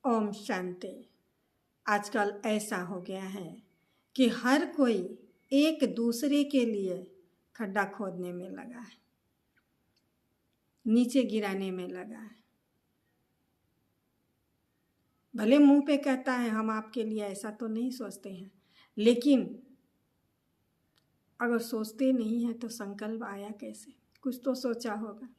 ओम शांति। आजकल ऐसा हो गया है कि हर कोई एक दूसरे के लिए खड्डा खोदने में लगा है, नीचे गिराने में लगा है। भले मुंह पे कहता है हम आपके लिए ऐसा तो नहीं सोचते हैं, लेकिन अगर सोचते नहीं है तो संकल्प आया कैसे? कुछ तो सोचा होगा।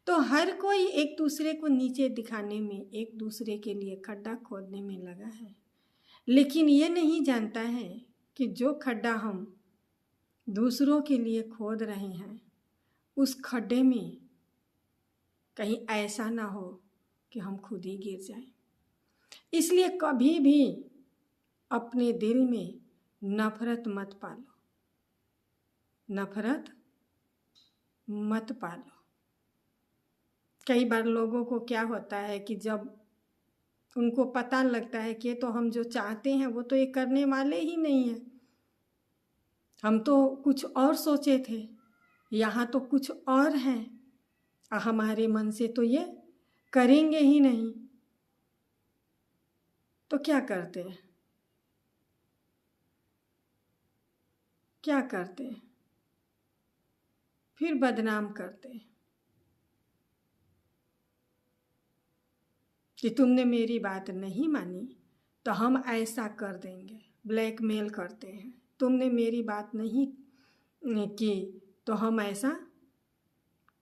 तो हर कोई एक दूसरे को नीचे दिखाने में, एक दूसरे के लिए खड्डा खोदने में लगा है, लेकिन ये नहीं जानता है कि जो खड्डा हम दूसरों के लिए खोद रहे हैं, उस खड्डे में कहीं ऐसा ना हो कि हम खुद ही गिर जाएं। इसलिए कभी भी अपने दिल में नफरत मत पालो, नफरत मत पालो। कई बार लोगों को क्या होता है कि जब उनको पता लगता है कि तो हम जो चाहते हैं वो तो ये करने वाले ही नहीं हैं, हम तो कुछ और सोचे थे, यहाँ तो कुछ और है, हमारे मन से तो ये करेंगे ही नहीं, तो क्या करते हैं? क्या करते हैं? फिर बदनाम करते हैं कि तुमने मेरी बात नहीं मानी तो हम ऐसा कर देंगे। ब्लैकमेल करते हैं, तुमने मेरी बात नहीं की तो हम ऐसा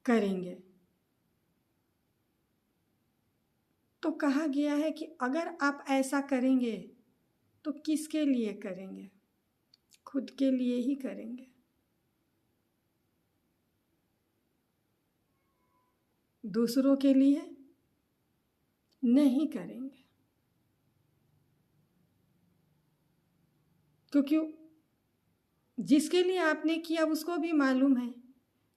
करेंगे। तो कहा गया है कि अगर आप ऐसा करेंगे तो किसके लिए करेंगे? खुद के लिए ही करेंगे। दूसरों के लिए नहीं करेंगे, क्योंकि जिसके लिए आपने किया उसको भी मालूम है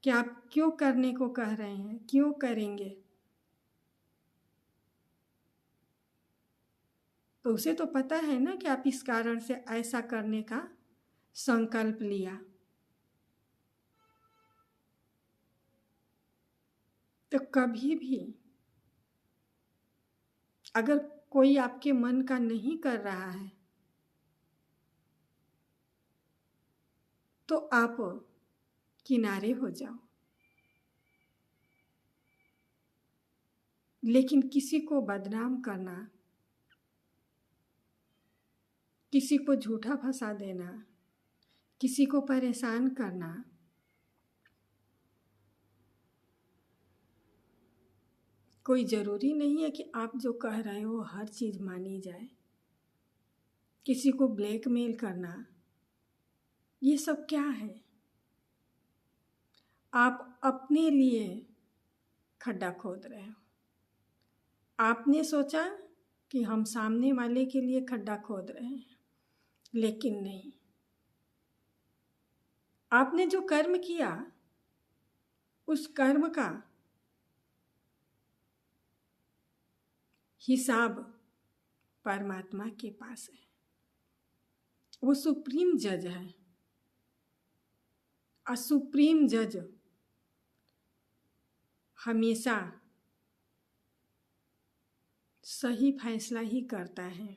कि आप क्यों करने को कह रहे हैं, क्यों करेंगे। तो उसे तो पता है ना कि आप इस कारण से ऐसा करने का संकल्प लिया। तो कभी भी अगर कोई आपके मन का नहीं कर रहा है तो आप किनारे हो जाओ। लेकिन किसी को बदनाम करना, किसी को झूठा फंसा देना, किसी को परेशान करना, कोई ज़रूरी नहीं है कि आप जो कह रहे हो हर चीज़ मानी जाए। किसी को ब्लैकमेल करना, ये सब क्या है? आप अपने लिए खड्डा खोद रहे हो। आपने सोचा कि हम सामने वाले के लिए खड्डा खोद रहे हैं, लेकिन नहीं। आपने जो कर्म किया उस कर्म का हिसाब परमात्मा के पास है। वो सुप्रीम जज है, और सुप्रीम जज हमेशा सही फैसला ही करता है।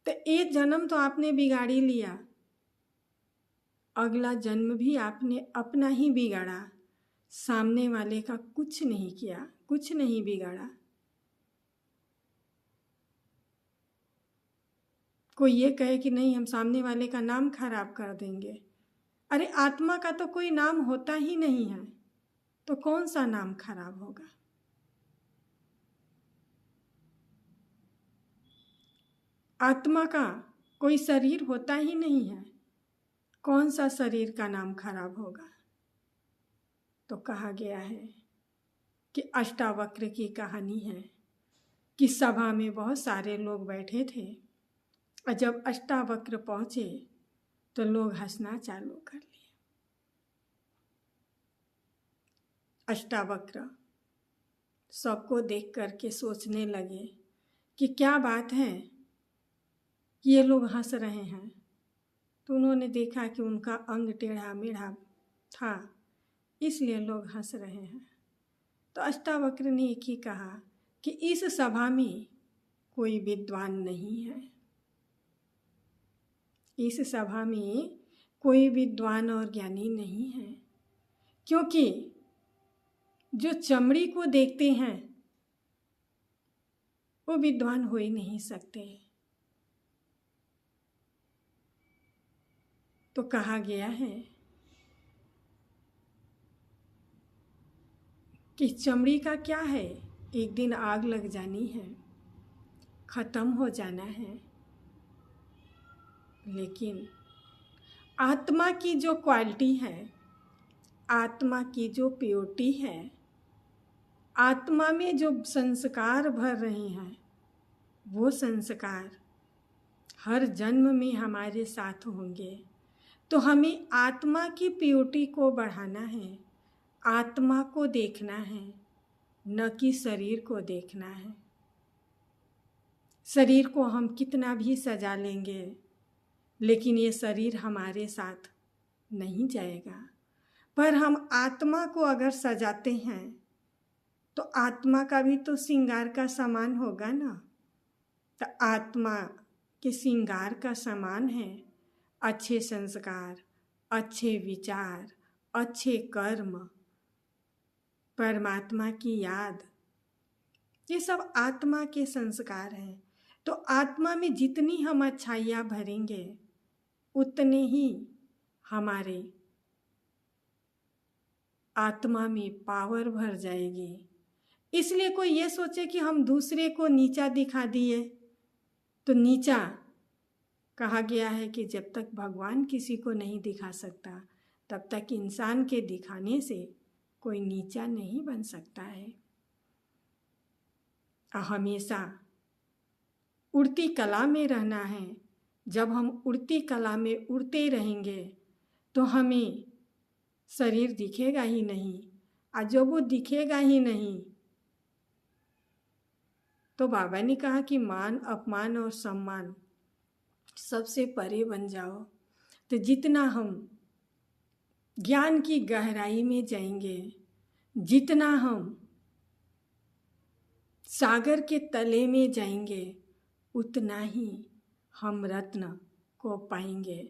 तो एक जन्म तो आपने बिगाड़ी लिया, अगला जन्म भी आपने अपना ही बिगाड़ा, सामने वाले का कुछ नहीं किया, कुछ नहीं बिगाड़ा। कोई ये कहे कि नहीं हम सामने वाले का नाम खराब कर देंगे, अरे आत्मा का तो कोई नाम होता ही नहीं है, तो कौन सा नाम खराब होगा? आत्मा का कोई शरीर होता ही नहीं है, कौन सा शरीर का नाम खराब होगा? तो कहा गया है कि अष्टावक्र की कहानी है कि सभा में बहुत सारे लोग बैठे थे, और जब अष्टावक्र पहुंचे तो लोग हंसना चालू कर लिए। अष्टावक्र सबको देख करके सोचने लगे कि क्या बात है कि ये लोग हंस रहे हैं। तो उन्होंने देखा कि उनका अंग टेढ़ा मेढ़ा था, इसलिए लोग हंस रहे हैं। तो अष्टावक्र ने एक ही कहा कि इस सभा में कोई विद्वान नहीं है, इस सभा में कोई विद्वान और ज्ञानी नहीं है, क्योंकि जो चमड़ी को देखते हैं वो विद्वान हो ही नहीं सकते। तो कहा गया है कि चमड़ी का क्या है, एक दिन आग लग जानी है, खत्म हो जाना है, लेकिन आत्मा की जो क्वालिटी है, आत्मा की जो प्योरिटी है, आत्मा में जो संस्कार भर रहे हैं, वो संस्कार हर जन्म में हमारे साथ होंगे। तो हमें आत्मा की प्योरिटी को बढ़ाना है, आत्मा को देखना है, न कि शरीर को देखना है। शरीर को हम कितना भी सजा लेंगे, लेकिन ये शरीर हमारे साथ नहीं जाएगा। पर हम आत्मा को अगर सजाते हैं तो आत्मा का भी तो श्रृंगार का सामान होगा ना। तो आत्मा के श्रृंगार का सामान है अच्छे संस्कार, अच्छे विचार, अच्छे कर्म, परमात्मा की याद, ये सब आत्मा के संस्कार हैं। तो आत्मा में जितनी हम अच्छाइयाँ भरेंगे उतने ही हमारे आत्मा में पावर भर जाएगी। इसलिए कोई ये सोचे कि हम दूसरे को नीचा दिखा दिए, तो नीचा कहा गया है कि जब तक भगवान किसी को नहीं दिखा सकता तब तक इंसान के दिखाने से कोई नीचा नहीं बन सकता है। हमेशा उड़ती कला में रहना है। जब हम उड़ती कला में उड़ते रहेंगे तो हमें शरीर दिखेगा ही नहीं, और जब वो दिखेगा ही नहीं तो बाबा ने कहा कि मान अपमान और सम्मान सबसे परे बन जाओ। तो जितना हम ज्ञान की गहराई में जाएंगे, जितना हम सागर के तले में जाएंगे, उतना ही हम रत्न को पाएंगे।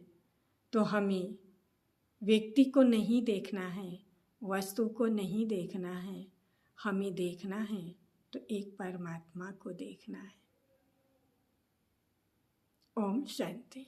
तो हमें व्यक्ति को नहीं देखना है, वस्तु को नहीं देखना है, हमें देखना है तो एक परमात्मा को देखना है। ओम शांति।